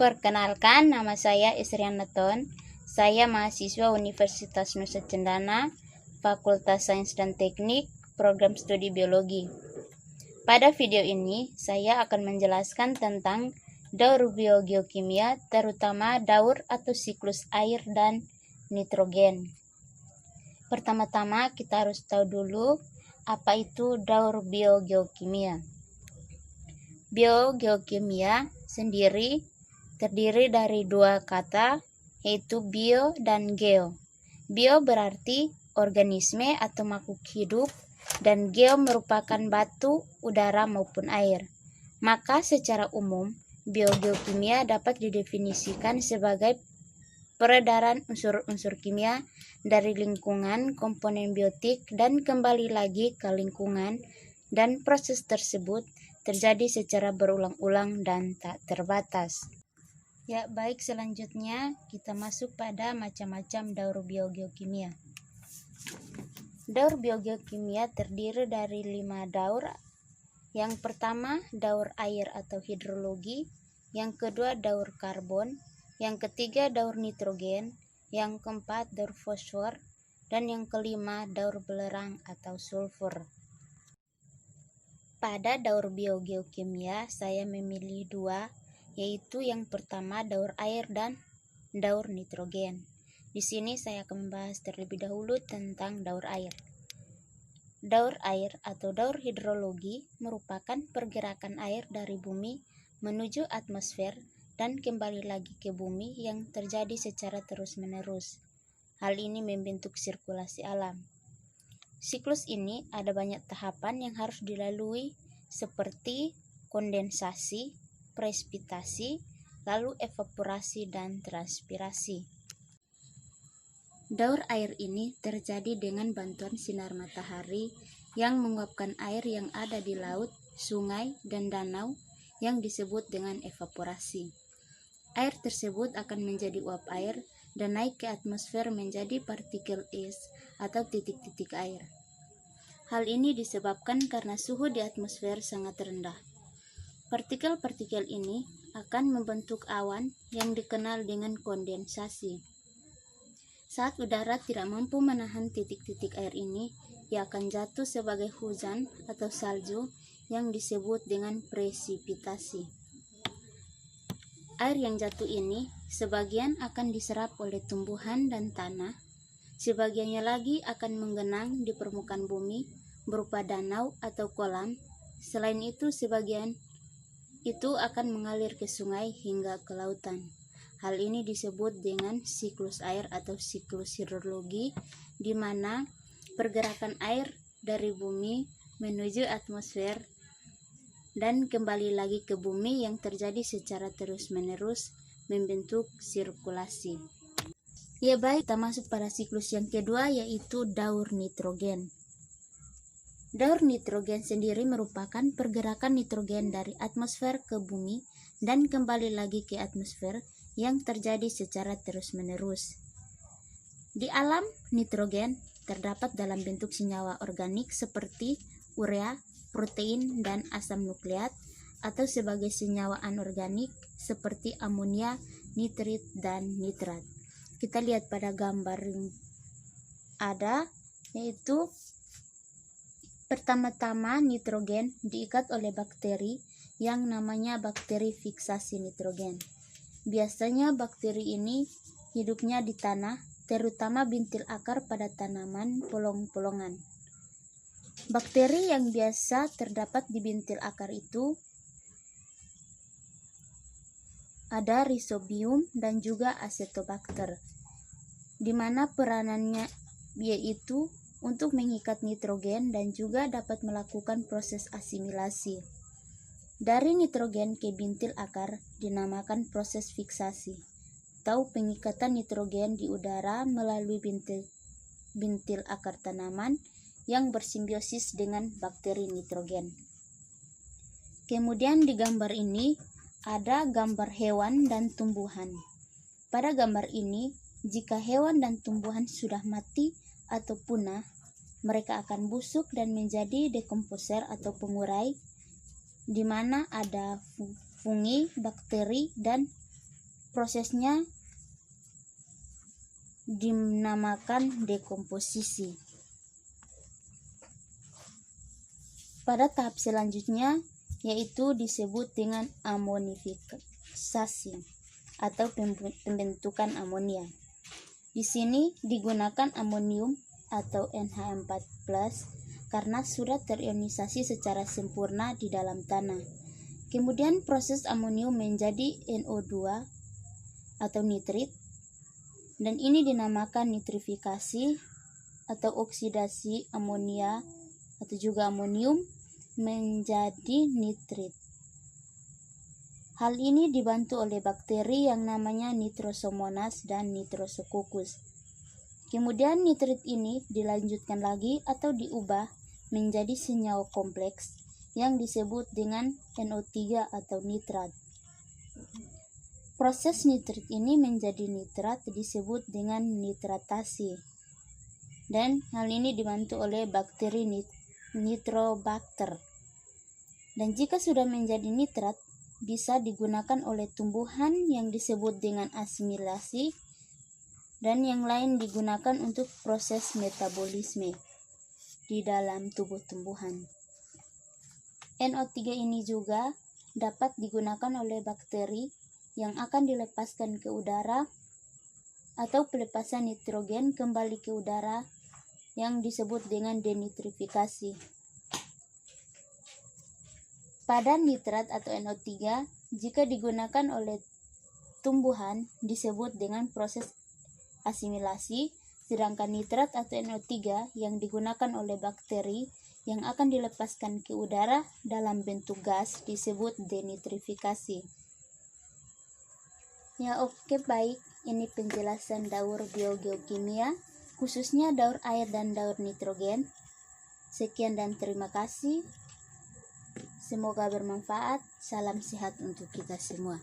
Perkenalkan, nama saya Isrian Neton. Saya mahasiswa Universitas Nusa Cendana, Fakultas Sains dan Teknik, Program Studi Biologi. Pada video ini, saya akan menjelaskan tentang daur biogeokimia, terutama daur atau siklus air dan nitrogen. Pertama-tama, kita harus tahu dulu apa itu daur biogeokimia. Biogeokimia sendiri terdiri dari dua kata, yaitu bio dan geo. Bio berarti organisme atau makhluk hidup, dan geo merupakan batu, udara maupun air. Maka secara umum, biogeokimia dapat didefinisikan sebagai peredaran unsur-unsur kimia dari lingkungan, komponen biotik, dan kembali lagi ke lingkungan, dan proses tersebut terjadi secara berulang-ulang dan tak terbatas. Ya, baik, selanjutnya kita masuk pada macam-macam daur biogeokimia. Daur biogeokimia terdiri dari 5 daur. Yang pertama, daur air atau hidrologi. Yang kedua, daur karbon. Yang ketiga, daur nitrogen. Yang keempat, daur fosfor. Dan yang kelima, daur belerang atau sulfur. Pada daur biogeokimia, saya memilih 2, yaitu yang pertama daur air dan daur nitrogen. Di sini saya akan membahas terlebih dahulu tentang daur air. Daur air atau daur hidrologi merupakan pergerakan air dari bumi menuju atmosfer dan kembali lagi ke bumi yang terjadi secara terus-menerus. Hal ini membentuk sirkulasi alam. Siklus ini ada banyak tahapan yang harus dilalui, seperti kondensasi, presipitasi, lalu evaporasi dan transpirasi. Daur air ini terjadi dengan bantuan sinar matahari yang menguapkan air yang ada di laut, sungai, dan danau yang disebut dengan evaporasi. Air tersebut akan menjadi uap air dan naik ke atmosfer menjadi partikel es atau titik-titik air. Hal ini disebabkan karena suhu di atmosfer sangat rendah. Partikel-partikel ini akan membentuk awan yang dikenal dengan kondensasi. Saat udara tidak mampu menahan titik-titik air ini, ia akan jatuh sebagai hujan atau salju yang disebut dengan presipitasi. Air yang jatuh ini sebagian akan diserap oleh tumbuhan dan tanah, sebagiannya lagi akan menggenang di permukaan bumi berupa danau atau kolam. Selain itu, sebagian itu akan mengalir ke sungai hingga ke lautan. Hal ini disebut dengan siklus air atau siklus hidrologi, di mana pergerakan air dari bumi menuju atmosfer dan kembali lagi ke bumi yang terjadi secara terus-menerus membentuk sirkulasi. Ya, baik, kita masuk pada siklus yang kedua, yaitu daur nitrogen. Daur nitrogen sendiri merupakan pergerakan nitrogen dari atmosfer ke bumi dan kembali lagi ke atmosfer yang terjadi secara terus-menerus. Di alam, nitrogen terdapat dalam bentuk senyawa organik seperti urea, protein, dan asam nukleat, atau sebagai senyawa anorganik seperti amonia, nitrit, dan nitrat. Kita lihat pada gambar yang ada, yaitu pertama-tama nitrogen diikat oleh bakteri yang namanya bakteri fiksasi nitrogen. Biasanya bakteri ini hidupnya di tanah, terutama bintil akar pada tanaman polong-polongan. Bakteri yang biasa terdapat di bintil akar itu ada Rhizobium dan juga Acetobacter, di mana peranannya yaitu untuk mengikat nitrogen dan juga dapat melakukan proses asimilasi. Dari nitrogen ke bintil akar dinamakan proses fiksasi, atau pengikatan nitrogen di udara melalui bintil akar tanaman yang bersimbiosis dengan bakteri nitrogen. Kemudian di gambar ini ada gambar hewan dan tumbuhan. Pada gambar ini, jika hewan dan tumbuhan sudah mati atau punah, mereka akan busuk dan menjadi dekomposer atau pengurai, di mana ada fungi, bakteri, dan prosesnya dinamakan dekomposisi. Pada tahap selanjutnya yaitu disebut dengan amonifikasi atau pembentukan amonia. Di sini digunakan amonium atau NH4+ karena sudah terionisasi secara sempurna di dalam tanah. Kemudian proses amonium menjadi NO2 atau nitrit, dan ini dinamakan nitrifikasi atau oksidasi amonia atau juga amonium menjadi nitrit. Hal ini dibantu oleh bakteri yang namanya Nitrosomonas dan Nitrosococcus. Kemudian nitrit ini dilanjutkan lagi atau diubah menjadi senyawa kompleks yang disebut dengan NO3 atau nitrat. Proses nitrit ini menjadi nitrat disebut dengan nitratasi, dan hal ini dibantu oleh bakteri Nitrobacter. Dan jika sudah menjadi nitrat, bisa digunakan oleh tumbuhan yang disebut dengan asimilasi, dan yang lain digunakan untuk proses metabolisme di dalam tubuh tumbuhan. NO3 ini juga dapat digunakan oleh bakteri yang akan dilepaskan ke udara atau pelepasan nitrogen kembali ke udara yang disebut dengan denitrifikasi. Pada nitrat atau NO3, jika digunakan oleh tumbuhan disebut dengan proses asimilasi, sedangkan nitrat atau NO3 yang digunakan oleh bakteri yang akan dilepaskan ke udara dalam bentuk gas disebut denitrifikasi. Ya, oke, baik, ini penjelasan daur biogeokimia, khususnya daur air dan daur nitrogen. Sekian dan terima kasih. Semoga bermanfaat. Salam sehat untuk kita semua.